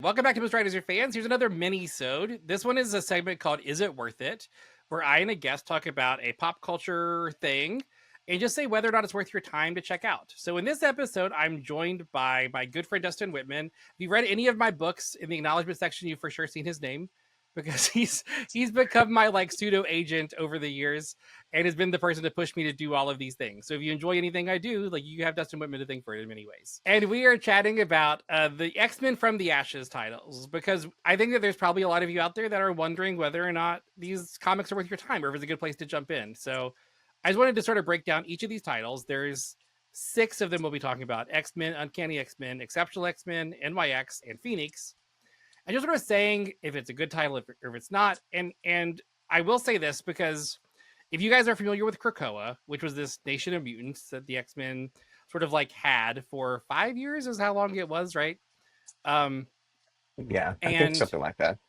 Welcome back to Most Writers Are Fans. Here's another mini-sode. This one is a segment called Is It Worth It? Where I and a guest talk about a pop culture thing and just say whether or not it's worth your time to check out. So in this episode, I'm joined by my good friend Dustin Whitman. If you read any of my books in the acknowledgement section, you've for sure seen his name because he's become my like pseudo agent over the years and has been the person to push me to do all of these things. So if you enjoy anything I do, like you have Dustin Whitman to thank for it in many ways. And we are chatting about the X-Men from the Ashes titles, because I think that there's probably a lot of you out there that are wondering whether or not these comics are worth your time or if it's a good place to jump in. So I just wanted to sort of break down each of these titles. There's 6 of them we'll be talking about: X-Men, Uncanny X-Men, Exceptional X-Men, NYX, and Phoenix. I just sort of saying if it's a good title, if it's not. And I will say this because if you guys are familiar with Krakoa, which was this nation of mutants that the X-Men sort of like had for 5 years is how long it was, right? Yeah, I think And something like that.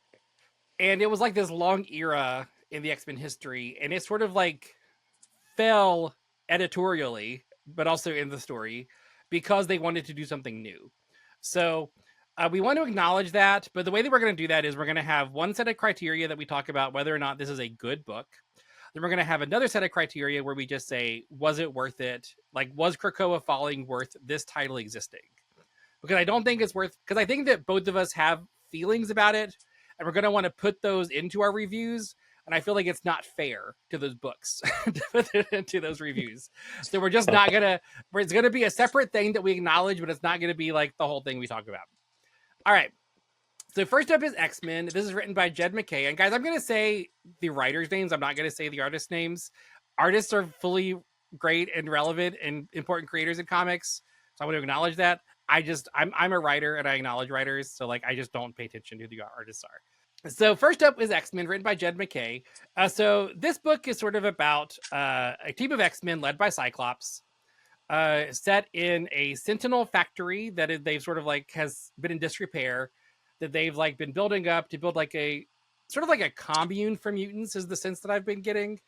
it was like this long era in the X-Men history, and it sort of like fell editorially, but also in the story because they wanted to do something new. So we want to acknowledge that, but the way that we're going to do that is we're going to have one set of criteria that we talk about whether or not this is a good book. Then we're going to have another set of criteria where we just say, was it worth it? Like, was Krakoa Falling worth this title existing? Because I don't think it's worth, because I think that both of us have feelings about it, and we're going to want to put those into our reviews. And I feel like it's not fair to those books to put it into those reviews. So we're just not going to, it's going to be a separate thing that we acknowledge, but it's not going to be like the whole thing we talk about. All right. So first up is X-Men. This is written by Jed MacKay. And guys, I'm going to say the writers' names. I'm not going to say the artists' names. Artists are fully great and relevant and important creators in comics. So I want to acknowledge that. I'm a writer and I acknowledge writers. So like, I just don't pay attention to who the artists are. So first up is X-Men, written by Jed MacKay. So this book is sort of about a team of X-Men led by Cyclops, set in a Sentinel factory that they've sort of like has been in disrepair, that they've like been building up to build like a sort of like a commune for mutants is the sense that I've been getting.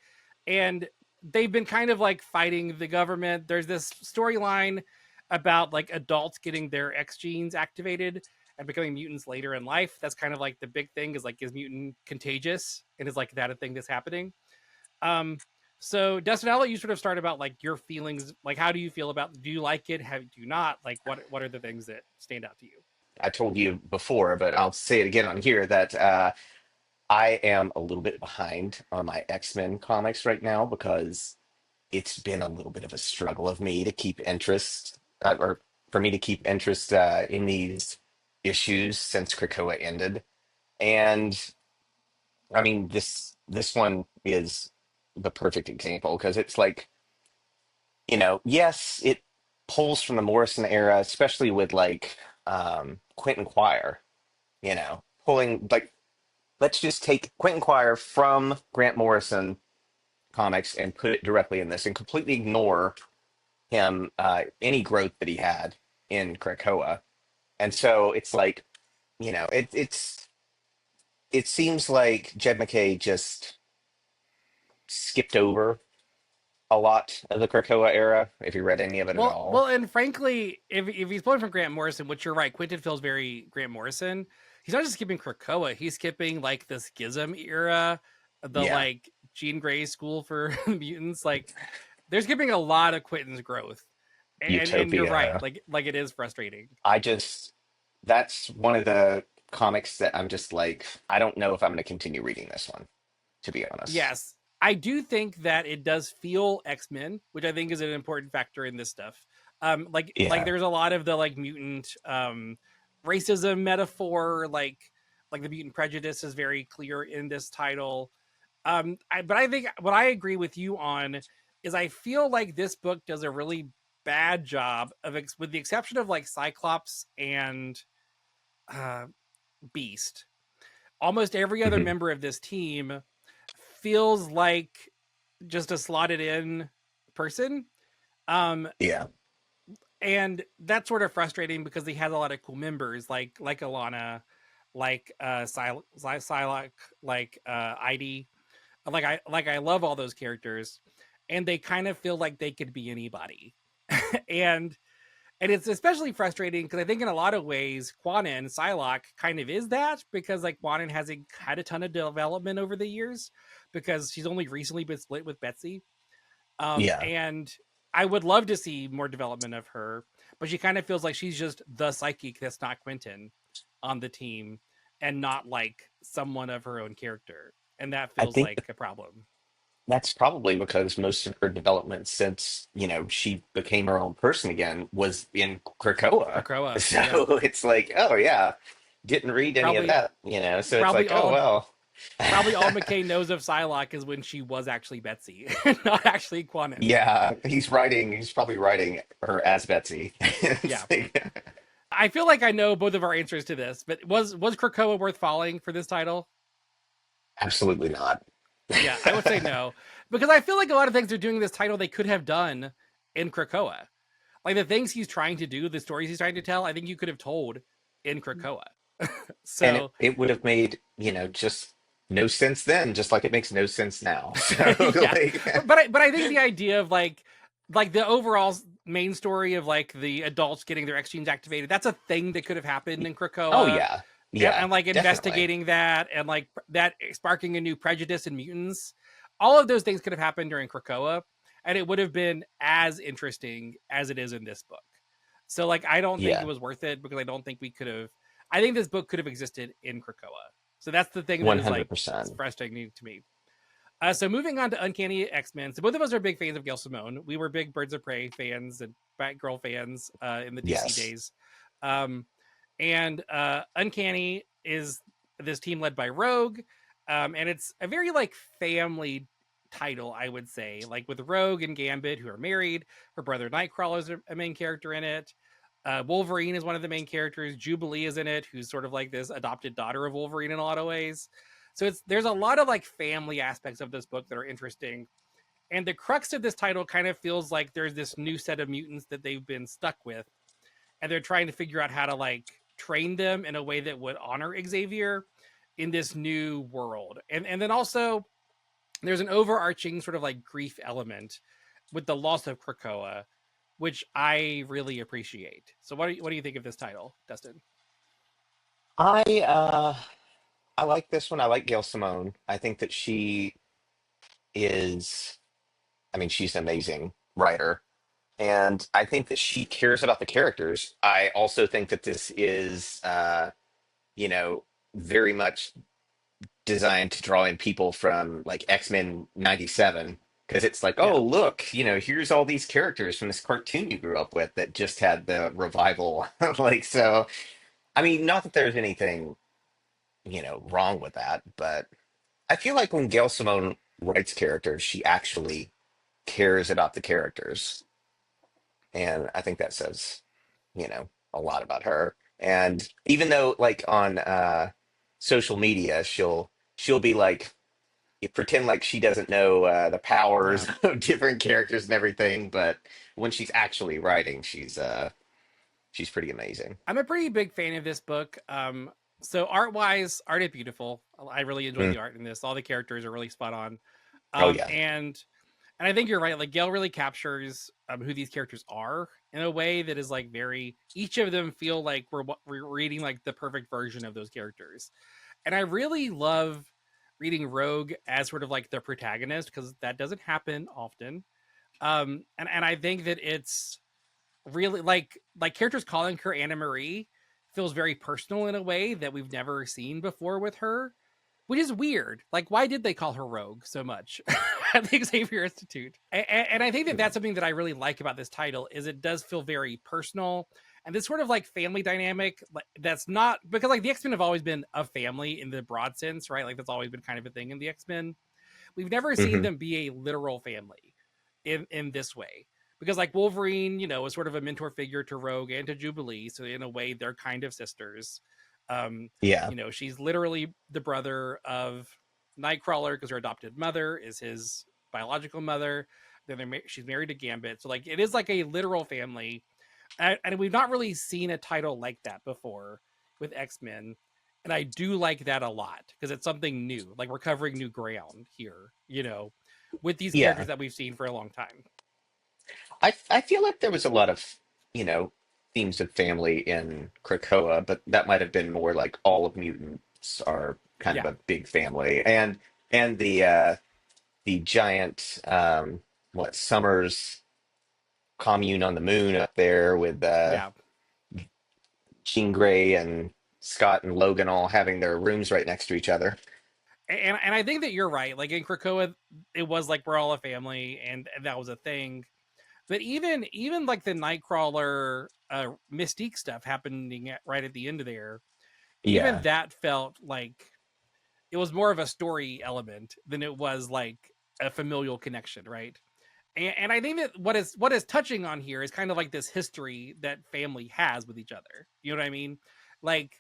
And they've been kind of like fighting the government. There's this storyline about like adults getting their X genes activated and becoming mutants later in life. That's kind of like the big thing, is like, is mutant contagious? And is like that a thing that's happening? So Dustin, I'll let you sort of start about like your feelings. Like, how do you feel about, do you like it? Do you not? Like, what are the things that stand out to you? I told you before, but I'll say it again on here that I am a little bit behind on my X-Men comics right now because it's been a little bit of a struggle of me to keep interest, or for me to keep interest in these issues since Krakoa ended. And I mean, this one is the perfect example because it's like, yes, it pulls from the Morrison era, especially with like Quentin Quire, pulling like let's just take Quentin Quire from Grant Morrison comics and put it directly in this and completely ignore him any growth that he had in Krakoa. And so it's like, it seems like Jed MacKay just skipped over a lot of the Krakoa era, if you read any of it at all. And frankly, if he's pulling from Grant Morrison, which you're right, Quentin feels very Grant Morrison. He's not just skipping Krakoa; he's skipping like the Schism era, the Yeah. like Jean Grey School for Mutants. Like, they're skipping a lot of Quentin's growth, and you're right. Utopia. Like it is frustrating. I just that's one of the comics that I'm just like, I don't know if I'm going to continue reading this one, to be honest. Yes, I do think that it does feel X-Men, which I think is an important factor in this stuff. Like Yeah, there's a lot of the like mutant racism metaphor, like the mutant prejudice is very clear in this title. But I think what I agree with you on is I feel like this book does a really bad job of, with the exception of like Cyclops and uh, Beast. Almost every other hmm member of this team feels like just a slotted in person. Um, yeah, and that's sort of frustrating because he has a lot of cool members like Alana, like Psylocke, like ID. I love all those characters, and they kind of feel like they could be anybody. and And it's especially frustrating because I think in a lot of ways, Quanon, Psylocke kind of is that, because like Quanon hasn't had a ton of development over the years because she's only recently been split with Betsy. Yeah. And I would love to see more development of her, but she kind of feels like she's just the psychic that's not Quentin on the team and not like someone of her own character. And that I feels think like a problem. that's probably because most of her development since, she became her own person again was in Krakoa. Krakoa, yeah. So it's like, oh yeah, didn't read any of Probably that. So it's probably like, oh all well. probably all McKay knows of Psylocke is when she was actually Betsy, not actually Quanon. Yeah, he's probably writing her as Betsy. Yeah. It's like- I feel like I know both of our answers to this, but was Krakoa worth following for this title? Absolutely not. Yeah, I would say no. Because I feel like a lot of things they're doing in this title they could have done in Krakoa. Like the things he's trying to do, the stories he's trying to tell, I think you could have told in Krakoa. And it, So it would have made, just no sense then, just like it makes no sense now. So yeah, like but I think the idea of like the overall main story of like the adults getting their X genes activated, that's a thing that could have happened in oh Krakoa, yeah. and, Yeah, and like definitely. investigating that and like that sparking a new prejudice in mutants. All of those things could have happened during Krakoa, and it would have been as interesting as it is in this book. So like I don't think it Yeah, was worth it because I don't think we could have. I think this book could have existed in Krakoa. So that's the thing that is like 100%. frustrating to me. So moving on to Uncanny X-Men. So both of us are big fans of Gail Simone. We were big Birds of Prey fans and Batgirl fans in the DC Yes. days. Um, and Uncanny is this team led by Rogue, and it's a very like family title, I would say. Like with Rogue and Gambit, who are married. Her brother Nightcrawler is a main character in it. Wolverine is one of the main characters. Jubilee is in it, who's sort of like this adopted daughter of Wolverine in a lot of ways. So there's a lot of like family aspects of this book that are interesting. And the crux of this title kind of feels like there's this new set of mutants that they've been stuck with, and they're trying to figure out how to like train them in a way that would honor Xavier in this new world. And then also there's an overarching sort of like grief element with the loss of Krakoa, which I really appreciate. So what do you think of this title, Dustin? I I like this one. I like Gail Simone. I think that she is, I mean, she's an amazing writer. And I think that she cares about the characters. I also think that this is you know, very much designed to draw in people from like X-Men 97. Because it's like, Yeah. oh, look, here's all these characters from this cartoon you grew up with that just had the revival. Like, so, I mean, not that there's anything, wrong with that, but I feel like when Gail Simone writes characters, she actually cares about the characters. And I think that says, a lot about her. And even though like on social media, she'll be like pretend like she doesn't know the Yeah. powers of different characters and everything, but when she's actually writing, she's pretty amazing. I'm a pretty big fan of this book. So art wise, art is beautiful. I really enjoy Mm. the art in this. All the characters are really spot on. Oh Um, yeah. and and I think you're right. Like Gail really captures who these characters are in a way that is like very. Each of them feel like we're reading like the perfect version of those characters, and I really love reading Rogue as sort of like the protagonist because that doesn't happen often. And I think that it's really like characters calling her Anna Marie feels very personal in a way that we've never seen before with her, which is weird. Like, why did they call her Rogue so much at the Xavier Institute? And I think that that's something that I really like about this title is it does feel very personal and this sort of like family dynamic that's not because like the X-Men have always been a family in the broad sense, right? Like that's always been kind of a thing in the X-Men. We've never seen Hmm. them be a literal family in this way because like Wolverine, is sort of a mentor figure to Rogue and to Jubilee, so in a way they're kind of sisters. Yeah. She's literally the brother of Nightcrawler because her adopted mother is his biological mother. Then she's married to Gambit, so like it is like a literal family, and we've not really seen a title like that before with X-Men. And I do like that a lot because it's something new. Like we're covering new ground here, with these characters Yeah. that we've seen for a long time. I feel like there was a lot of, you know, themes of family in Krakoa, but that might have been more like all of mutants are kind of Yeah, a big family, and the giant what Summers commune on the moon up there with yeah. Jean Grey and Scott and Logan all having their rooms right next to each other. And I think that you're right. Like in Krakoa, it was like we're all a family, and that was a thing. But even like the Nightcrawler Mystique stuff happening right at the end of there, even Yeah, that felt like it was more of a story element than it was like a familial connection, right? And I think that what is touching on here is kind of like this history that family has with each other. You know what I mean? Like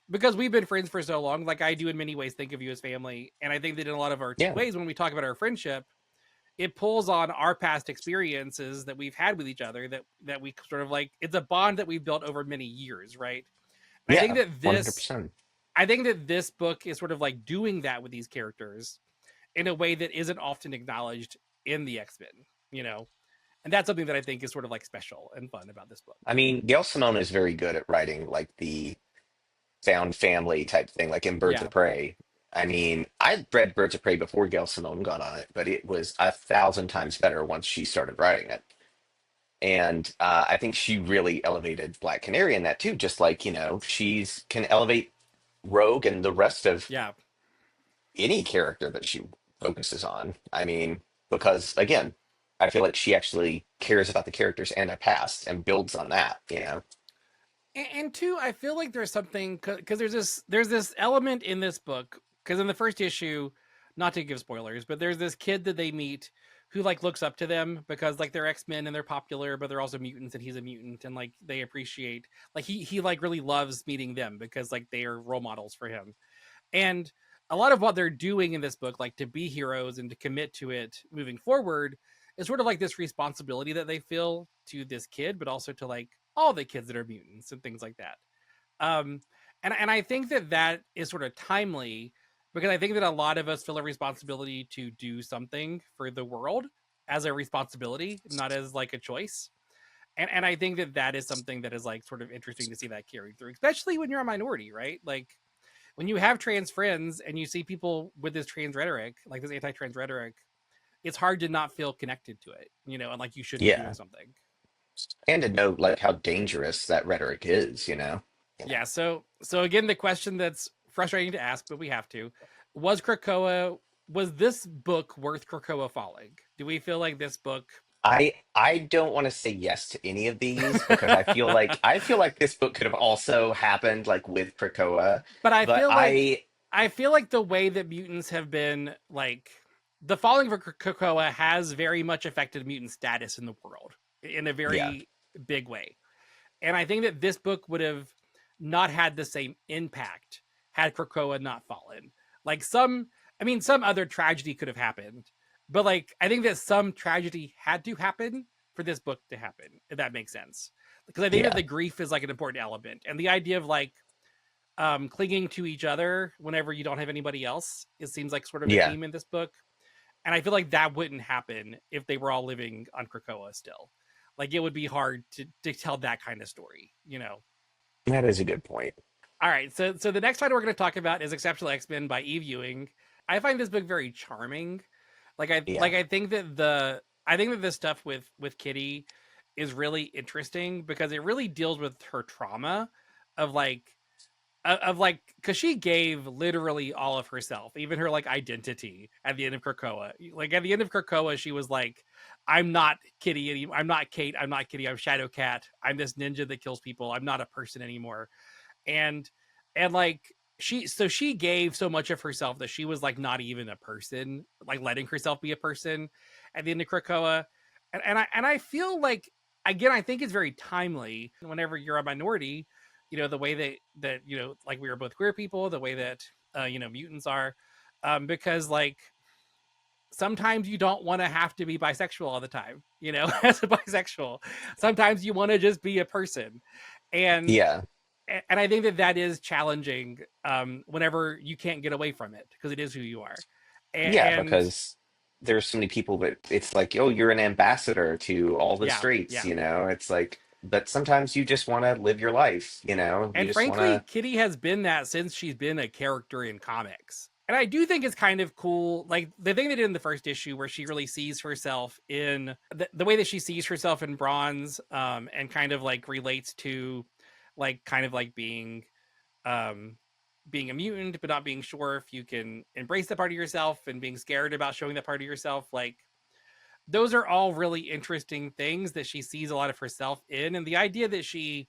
because we've been friends for so long, like I do in many ways think of you as family, and I think that in a lot of our yeah, ways when we talk about our friendship, it pulls on our past experiences that we've had with each other that we sort of like it's a bond that we've built over many years, right? And yeah, 100%. I think that this book is sort of like doing that with these characters in a way that isn't often acknowledged in the X-Men, you know. And that's something that I think is sort of like special and fun about this book. I mean, Gail Simone is very good at writing like the found family type thing, like in Birds Yeah. of Prey. I mean, I read Birds of Prey before Gail Simone got on it, but it was 1,000 times better once she started writing it. And I think she really elevated Black Canary in that too. Just like, she's can elevate Rogue and the rest of Yeah. any character that she focuses on. I mean, because again, I feel like she actually cares about the characters and their past and builds on that. And two, I feel like there's something because there's this element in this book because in the first issue, not to give spoilers, but there's this kid that they meet who like looks up to them because like they're X-Men and they're popular, but they're also mutants and he's a mutant and like they appreciate like he like really loves meeting them because like they are role models for him. And a lot of what they're doing in this book, like to be heroes and to commit to it moving forward, is sort of like this responsibility that they feel to this kid, but also to like all the kids that are mutants and things like that. Um, and I think that that is sort of timely because I think that a lot of us feel a responsibility to do something for the world as a responsibility, not as like a choice. And I think that that is something that is like sort of interesting to see that carried through, especially when you're a minority, right? Like when you have trans friends and you see people with this trans rhetoric, like this anti-trans rhetoric, it's hard to not feel connected to it, and like you should be doing Yeah. something. And to note like how dangerous that rhetoric is. Yeah. So again, the question that's frustrating to ask, but we have to: Was Krakoa? Was this book worth Krakoa falling? Do we feel like this book? I don't want to say yes to any of these because I feel like this book could have also happened like with Krakoa, But but I feel like the way that mutants have been like the falling of Krakoa has very much affected mutant status in the world in a yeah, very big way. And I think that this book would have not had the same impact had Krakoa not fallen. Like some other tragedy could have happened, but like I think that some tragedy had to happen for this book to happen, if that makes sense. Because I think that yeah, the grief is like an important element, and the idea of like clinging to each other whenever you don't have anybody else, it seems like sort of a yeah. theme in this book. And I feel like that wouldn't happen if they were all living on Krakoa still. Like it would be hard to tell that kind of story. That is a good point. All right, so the next title we're going to talk about is Exceptional X-Men by Eve Ewing. I find this book very charming. Yeah, I think that the stuff with Kitty is really interesting because it really deals with her trauma of like because she gave literally all of herself, even her like identity at the end of Krakoa. Like at the end of Krakoa, she was like, "I'm not Kitty anymore. I'm not Kate. I'm not Kitty. I'm Shadow Cat. I'm this ninja that kills people. I'm not a person anymore." And like she gave so much of herself that she was like not even a person, like letting herself be a person at the end of Krakoa. And I feel like again, I think it's very timely whenever you're a minority, the way that like we are both queer people, the way that mutants are, because like sometimes you don't want to have to be bisexual all the time, as a bisexual. Sometimes you want to just be a person. And yeah, and I think that that is challenging whenever you can't get away from it because it is who you are. yeah. And Because there's so many people that it's like, oh, you're an ambassador to all the yeah, straits. yeah. It's like, but sometimes you just want to live your life, you know? You And just want frankly, to, Kitty has been that since she's been a character in comics. And I do think it's kind of cool. Like the thing they did in the first issue where she really sees herself in the way that she sees herself in bronze, and kind of like relates to like kind of like um, being a mutant, but not being sure if you can embrace that part of yourself and being scared about showing that part of yourself. Like those are all really interesting things that she sees a lot of herself in. And the idea that she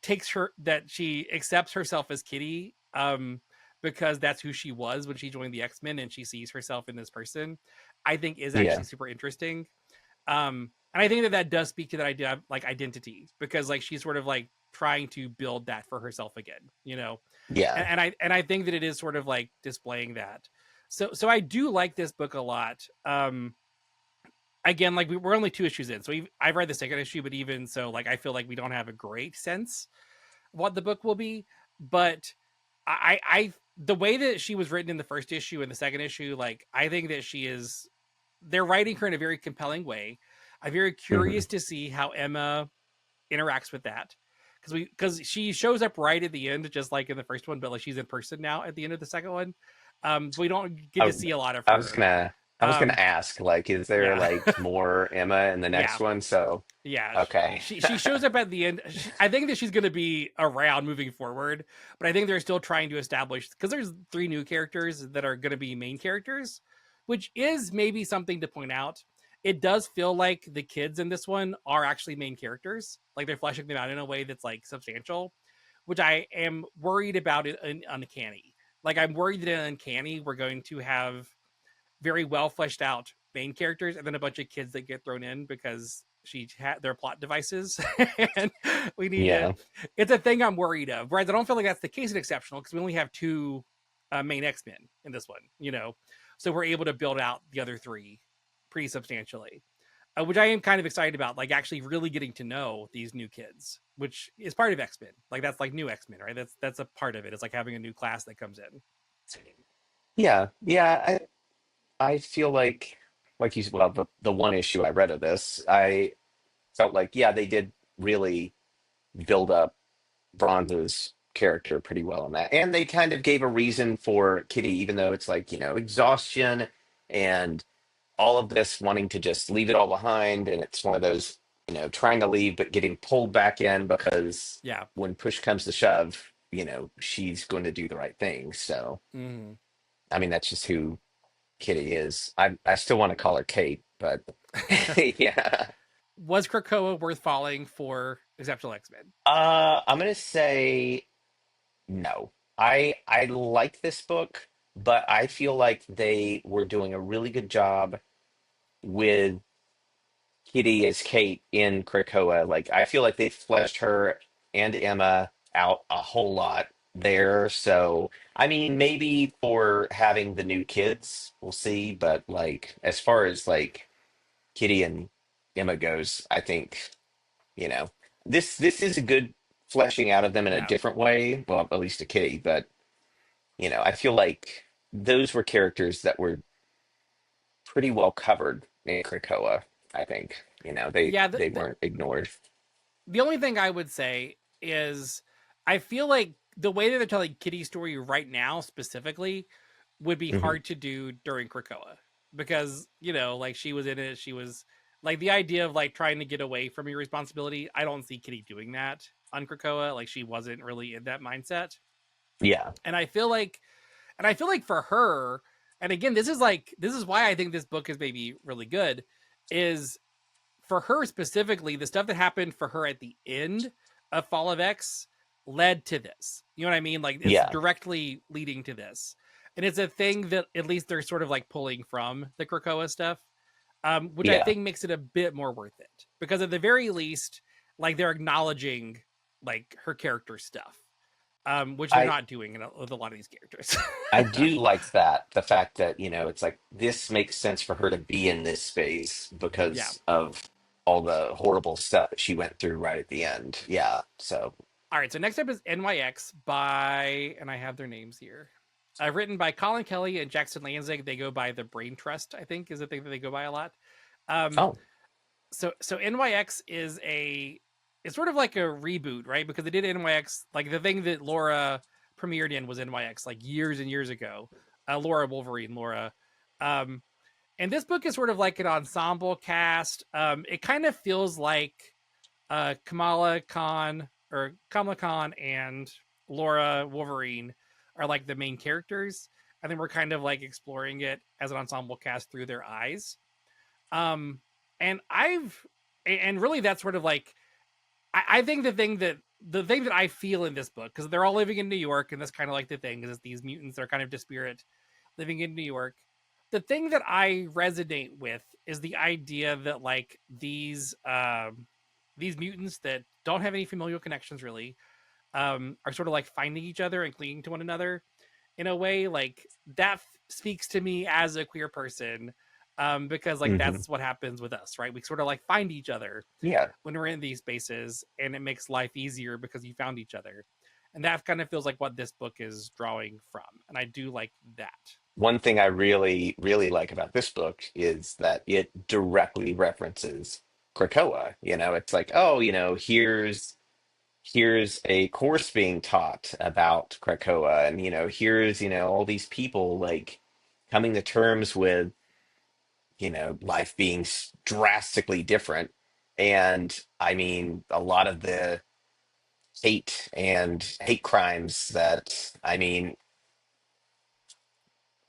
accepts herself as Kitty, because that's who she was when she joined the X-Men and she sees herself in this person, I think is yeah, actually super interesting. And I think that does speak to that idea of like identity, because like she's sort of like trying to build that for herself again, you know. yeah. And I think that it is sort of like displaying that. So I do like this book a lot. Again, like we're only 2 issues in, so I've read the second issue, but even so, like I feel like we don't have a great sense what the book will be. But I the way that she was written in the first issue and the second issue, like I think that they're writing her in a very compelling way. I'm very Hmm. curious to see how Emma interacts with that, because she shows up right at the end, just like in the first one, but like she's in person now at the end of the second one. So we don't get I, to see a lot of I was her. gonna, I was gonna Um, ask, like, is there yeah, like more Emma in the next yeah. one? So, Yeah, okay. she shows up at the end. I think that she's going to be around moving forward, but I think they're still trying to establish, because there's 3 new characters that are going to be main characters, which is maybe something to point out. It does feel like the kids in this one are actually main characters, like they're fleshing them out in a way that's like substantial, which I am worried about it in Uncanny. Like I'm worried that in Uncanny we're going to have very well fleshed out main characters and then a bunch of kids that get thrown in because she had their plot devices. And we need to, Yeah, it's a thing I'm worried of, whereas I don't feel like that's the case in Exceptional, because we only have 2 main X-Men in this one, you know, so we're able to build out the other 3 pretty substantially, which I am kind of excited about, like actually really getting to know these new kids, which is part of X-Men. Like that's like new X-Men, right? That's a part of it. It's like having a new class that comes in. yeah, yeah. I feel like you, well, the one issue I read of this, I felt like, yeah, they did really build up Bronze's character pretty well in that. And they kind of gave a reason for Kitty, even though it's like, exhaustion and all of this wanting to just leave it all behind. And it's one of those, trying to leave, but getting pulled back in because Yeah. when push comes to shove, she's going to do the right thing. So, Mhm. I mean, that's just who Kitty is. I still want to call her Kate, but yeah. Was Krakoa worth following for Exceptional X-Men? I'm gonna say no. I like this book, but I feel like they were doing a really good job with Kitty as Kate in Krakoa. Like I feel like they fleshed her and Emma out a whole lot there. So I mean, maybe for having the new kids, we'll see. But like as far as like Kitty and Emma goes, I think this is a good fleshing out of them in a Yeah. different way. Well, at least to Kitty, but I feel like those were characters that were pretty well covered in Krakoa. I think they Yeah, they weren't ignored. the only thing I would say is I feel like the way that they're telling Kitty's story right now specifically would be Hmm. hard to do during Krakoa, because, like she was in it, she was like the idea of like trying to get away from your responsibility. I don't see Kitty doing that on Krakoa. Like she wasn't really in that mindset. Yeah, And I feel like for her, and again, this is why I think this book is maybe really good, is for her specifically, the stuff that happened for her at the end of Fall of X led to this. You know what I mean? Like it's yeah, directly leading to this. And it's a thing that at least they're sort of like pulling from the Krakoa stuff, which I yeah. think makes it a bit more worth it. Because at the very least, like they're acknowledging like her character stuff, which they're I not doing with a lot of these characters. I do like that the fact that it's like this makes sense for her to be in this space Yeah. because of all the horrible stuff that she went through right at the end. Yeah, so All right, so next up is NYX by, and I have their names here. Written by Colin Kelly and Jackson Lanzig. They go by the Brain Trust, I think, is the thing that they go by a lot. Um, oh so NYX is a it's sort of like a reboot, right? Because they did NYX, like the thing that Laura premiered in was NYX like years and years ago. Laura Wolverine, Laura. Um, and this book is sort of like an ensemble cast. It kind of feels like Kamala Khan and Laura Wolverine are like the main characters. I think we're kind of like exploring it as an ensemble cast through their eyes. Um, and really that's sort of like I think the thing that I feel in this book, because they're all living in New York, and that's kind of like the thing, is these mutants are kind of disparate living in New York. The thing that I resonate with is the idea that like these mutants that don't have any familial connections really are sort of like finding each other and clinging to one another in a way like that speaks to me as a queer person, because like Hmm. that's what happens with us, right? We sort of like find each other Yeah. when we're in these spaces, and it makes life easier because you found each other. And that kind of feels like what this book is drawing from, and I do like that. One thing I really, really like about this book is that it directly references Krakoa. It's like, oh, here's a course being taught about Krakoa, and here's all these people like coming to terms with life being drastically different. And I mean, a lot of the hate crimes that, I mean,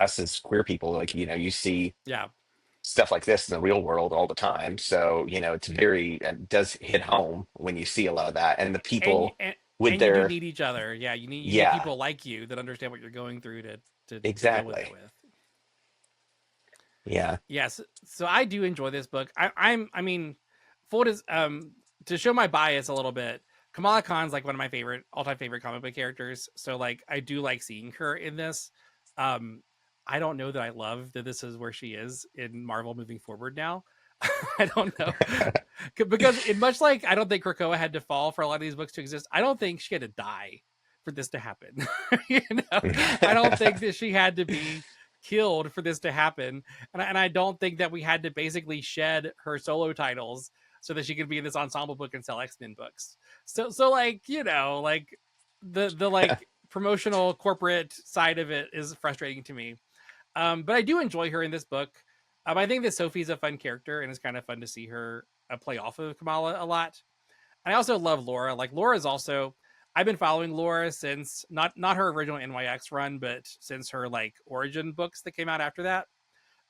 us as queer people, like, you see Yeah, stuff like this in the real world all the time. So, it's very, it does hit home when you see a lot of that. And the and people and, with and you do their, need each other. Yeah, you need yeah, people like you that understand what you're going through to deal with it exactly. with. Yeah. Yes, so I do enjoy this book. I mean, full is to show my bias a little bit. Kamala Khan's like one of my favorite all time favorite comic book characters. So like I do like seeing her in this. Um, I don't know that I love that this is where she is in Marvel moving forward now. I don't know because in much like I don't think Krakoa had to fall for a lot of these books to exist. I don't think she had to die for this to happen. you know, I don't think that she had to be killed for this to happen, and I don't think that we had to basically shed her solo titles so that she could be in this ensemble book and sell X-Men books. So like like the like promotional corporate side of it is frustrating to me. But I do enjoy her in this book. I think that Sophie's a fun character, and it's kind of fun to see her play off of Kamala a lot. And I also love Laura. Like Laura's also, I've been following Laura since not her original NYX run, but since her like origin books that came out after that.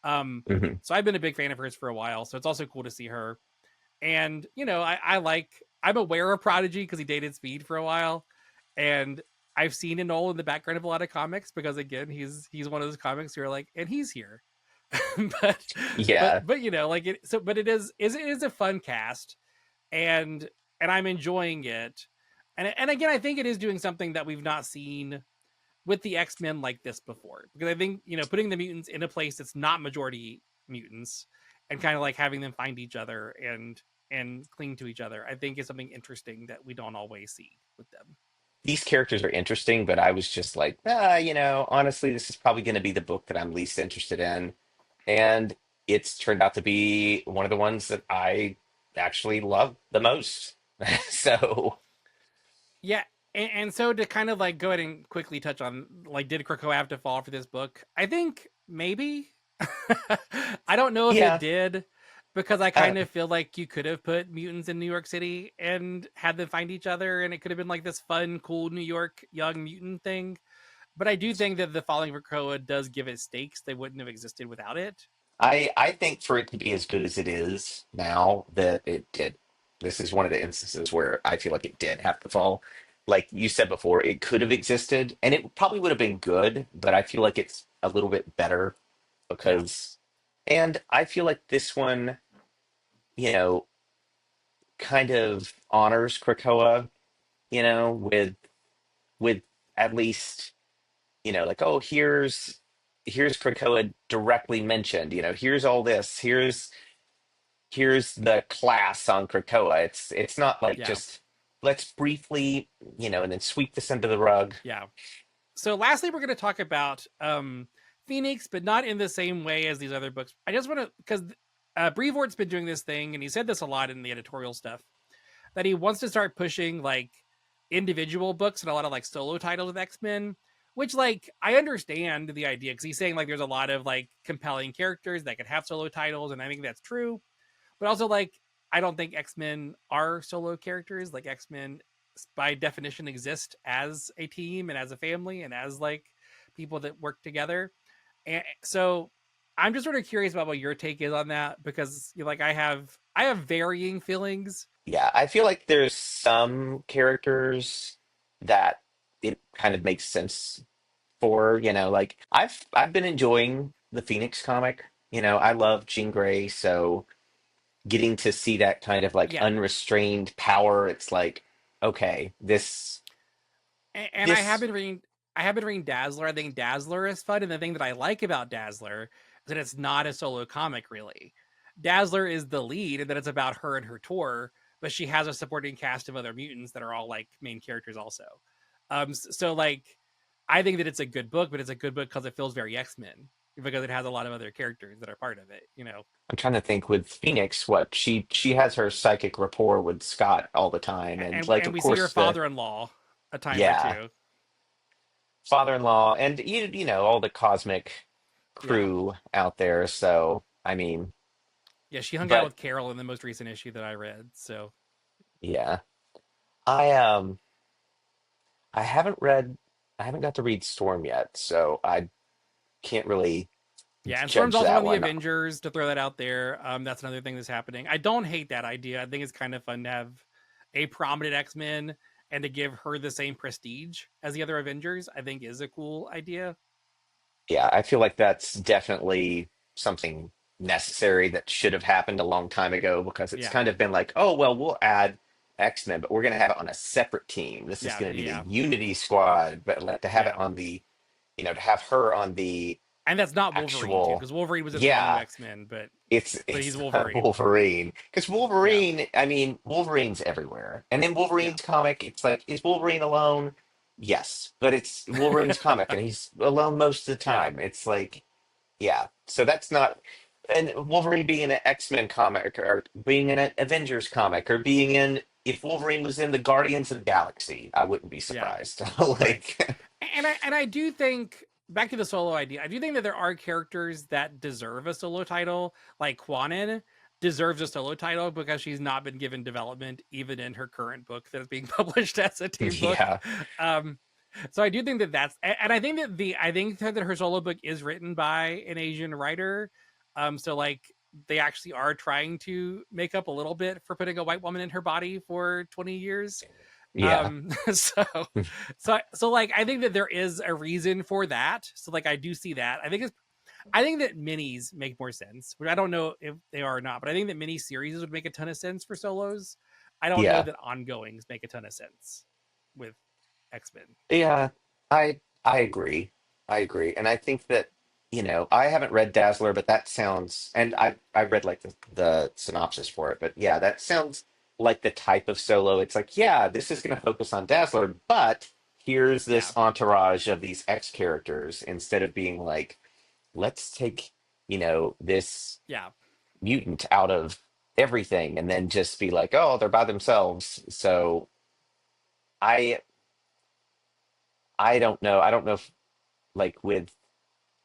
Um, Mhm. so I've been a big fan of hers for a while. So it's also cool to see her. And I'm aware of Prodigy because he dated Speed for a while, and I've seen Enola in the background of a lot of comics because again he's one of those comics who are like, and he's here. but Yeah. like it so but it is a fun cast, and I'm enjoying it. And again, I think it is doing something that we've not seen with the X-Men like this before. Because I think, putting the mutants in a place that's not majority mutants and kind of like having them find each other and cling to each other, I think is something interesting that we don't always see with them. These characters are interesting, but I was just like, honestly, this is probably going to be the book that I'm least interested in. And it's turned out to be one of the ones that I actually love the most. So, Yeah, and so to kind of like go ahead and quickly touch on like did Krakoa have to fall for this book? I think maybe. I don't know if it yeah, did because I uh, kind of feel like you could have put mutants in New York City and had them find each other, and it could have been like this fun, cool New York young mutant thing. But I do think that the falling of Krakoa does give it stakes they wouldn't have existed without it. I think for it to be as good as it is now, that it did. This is one of the instances where I feel like it did have to fall. Like you said before, it could have existed and it probably would have been good, but I feel like it's a little bit better Yeah, because, and I feel like this one, you know, kind of honors Krakoa, with at least, like, oh, here's Krakoa directly mentioned, here's all this, here's the class on Krakoa. It's not like yeah, just let's briefly, and then sweep this under the rug. yeah. So lastly, we're going to talk about Phoenix, but not in the same way as these other books. I just want to, because Brevoort's been doing this thing, and he said this a lot in the editorial stuff, that he wants to start pushing like individual books and a lot of like solo titles with X-Men, which like I understand the idea because he's saying like there's a lot of like compelling characters that could have solo titles, and I think that's true. But also like I don't think X-Men are solo characters. Like X-Men by definition exist as a team and as a family and as like people that work together. And so I'm just sort of curious about what your take is on that because you know, like I have varying feelings. Yeah, I feel like there's some characters that it kind of makes sense for, like I've been enjoying the Phoenix comic. I love Jean Grey, so getting to see that kind of like Yeah. unrestrained power, it's like, okay, And this I have been reading Dazzler. I think Dazzler is fun, and the thing that I like about Dazzler is that it's not a solo comic really. Dazzler is the lead, and that it's about her and her tour, but she has a supporting cast of other mutants that are all like main characters also. So like I think that it's a good book, but it's a good book because it feels very X-Men because it has a lot of other characters that are part of it, you know. I'm trying to think with Phoenix, what she has her psychic rapport with Scott all the time, and like And of we see her course the father-in-law a time or yeah, two. father-in-law, and all the cosmic Yeah. crew out there. So I mean, Yeah, she hung out but with Carol in the most recent issue that I read. So yeah, I I haven't read I haven't got to read Storm yet, so I can't really yeah, and Storm's judge also that on the one. Avengers to throw that out there. That's another thing that's happening. I don't hate that idea. I think it's kind of fun to have a prominent X-Men and to give her the same prestige as the other Avengers. I think is a cool idea. Yeah, I feel like that's definitely something necessary that should have happened a long time ago because it's Yeah, kind of been like, oh, well, we'll add X-Men, but we're going to have it on a separate team. This is yeah, going to be the yeah, Unity Squad, but like to have it yeah. on to have her on the And that's not Wolverine too, actual, because Wolverine was in the all new yeah, X-Men, but he's it's not Wolverine. Wolverine because Yeah, Wolverine. I mean, Wolverine's everywhere, and in yeah, Wolverine's comic, it's like, is Wolverine alone? Yes, but it's Wolverine's comic, and he's alone most of the yeah, time. It's like, yeah, so that's not. And Wolverine being an X-Men comic, or being in an Avengers comic, or being in, if Wolverine was in the Guardians of the Galaxy, I wouldn't be yeah. surprised. Right. Like, And I do think back to the solo idea. I do think that there are characters that deserve a solo title, like Quanin deserves a solo title because she's not been given development even in her current book that is being published as a team book. yeah, Um, so I do think that and I think that I think that her solo book is written by an Asian writer. So like they actually are trying to make up a little bit for putting a white woman in her body for 20 years. yeah, So so like I think that there is a reason for that. So like I do see that. I think that minis make more sense, which I don't know if they are or not, but I think that mini series would make a ton of sense for solos. I don't know yeah. that ongoings make a ton of sense with X-Men. Yeah, I agree. I agree. And I think that, I haven't read Dazzler, but that sounds, and I read like the synopsis for it, but yeah, that sounds like the type of solo. It's like, yeah, this is going to focus on Dazzler, but here's Yeah. this entourage of these X characters instead of being like, let's take, this Yeah. mutant out of everything and then just be like, oh, they're by themselves. So I I don't know. I don't know if like with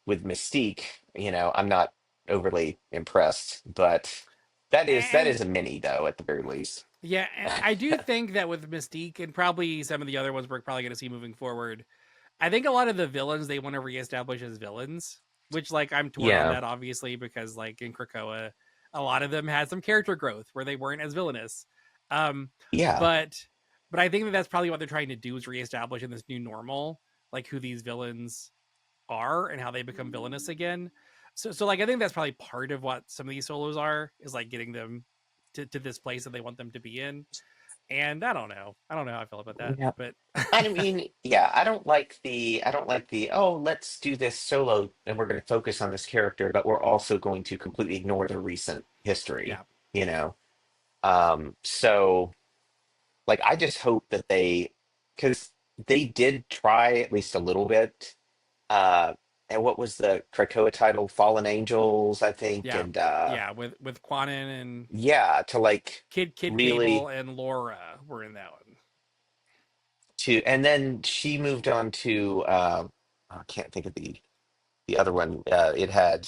Mystique, I'm not overly impressed, but that is And a mini though, at the very least. yeah, and I do think that with Mystique and probably some of the other ones we're probably going to see moving forward, I think a lot of the villains they want to reestablish as villains, which like I'm torn on Yeah, that obviously because like in Krakoa, a lot of them had some character growth where they weren't as villainous. Um, yeah, but but I think that that's probably what they're trying to do is reestablish in this new normal, like who these villains are and how they become villainous again. So like I think that's probably part of what some of these solos are is like getting them to this place that they want them to be in. And I don't know. I don't know how I feel about that, yeah. but I mean, yeah, I don't like the, oh, let's do this solo and we're going to focus on this character, but we're also going to completely ignore the recent history, yeah, you know. So like I just hope that because they did try at least a little bit. and what was the Krakoa title? Fallen Angels, I think, Yeah, and yeah, with Quanon and yeah, to like Kid Cable really and Laura were in that one. to, and then she moved on to I can't think of the other one. It had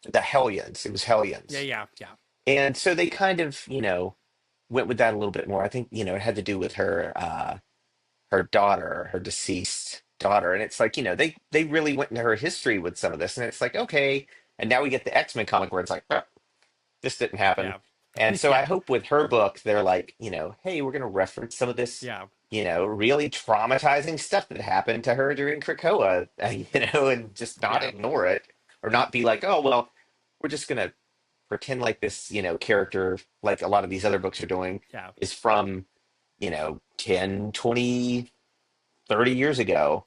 the Hellions. It was Yeah, Hellions, yeah, yeah, and so they kind of went with that a little bit more. I think it had to do with her daughter, her deceased daughter, and it's like they really went into her history with some of this, and it's like okay, and now we get the X-Men comic where it's like this didn't happen. yeah, And so I yeah, hope with her book, they're like, hey, we're going to reference some of this, yeah, really traumatizing stuff that happened to her during Krakoa, and just not yeah, ignore it or not be like, oh, well, we're just going to pretend like this, character, like a lot of these other books are doing, yeah. is from, 10, 20, 30 years ago.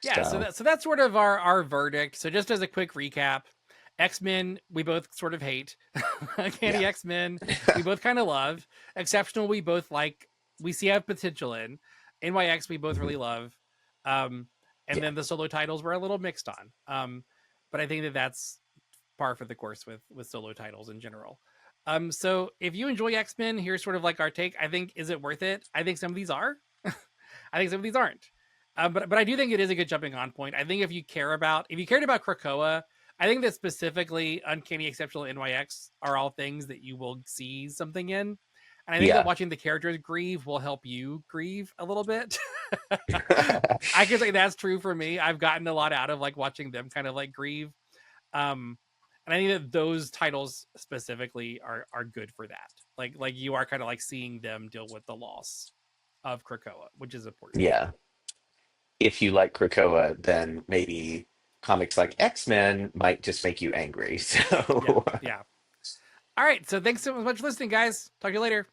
Yeah, so So, that's sort of our verdict. So just as a quick recap, X-Men we both sort of hate. Uncanny yeah. X-Men we both kind of love. Exceptional we both like. We see have potential in. NYX we both Mhm. really love. Um, and Yeah. then the solo titles we're a little mixed on. But I think that that's par for the course with solo titles in general. So if you enjoy X-Men, here's sort of like our take. I think is it worth it? I think some of these are. I think some of these aren't. But I do think it is a good jumping on point. I think if you cared about Krakoa, I think that specifically Uncanny Exceptional NYX are all things that you will see something in. And I think that Yeah. watching the characters grieve will help you grieve a little bit. I can say that's true for me. I've gotten a lot out of like watching them kind of like grieve. Um, and I think that those titles specifically are good for that. Like you are kind of like seeing them deal with the loss of Krakoa, which is important. Yeah. If you like Krakoa, then maybe comics like X-Men might just make you angry. Yeah, So yeah. All right. So thanks so much for listening, guys. Talk to you later.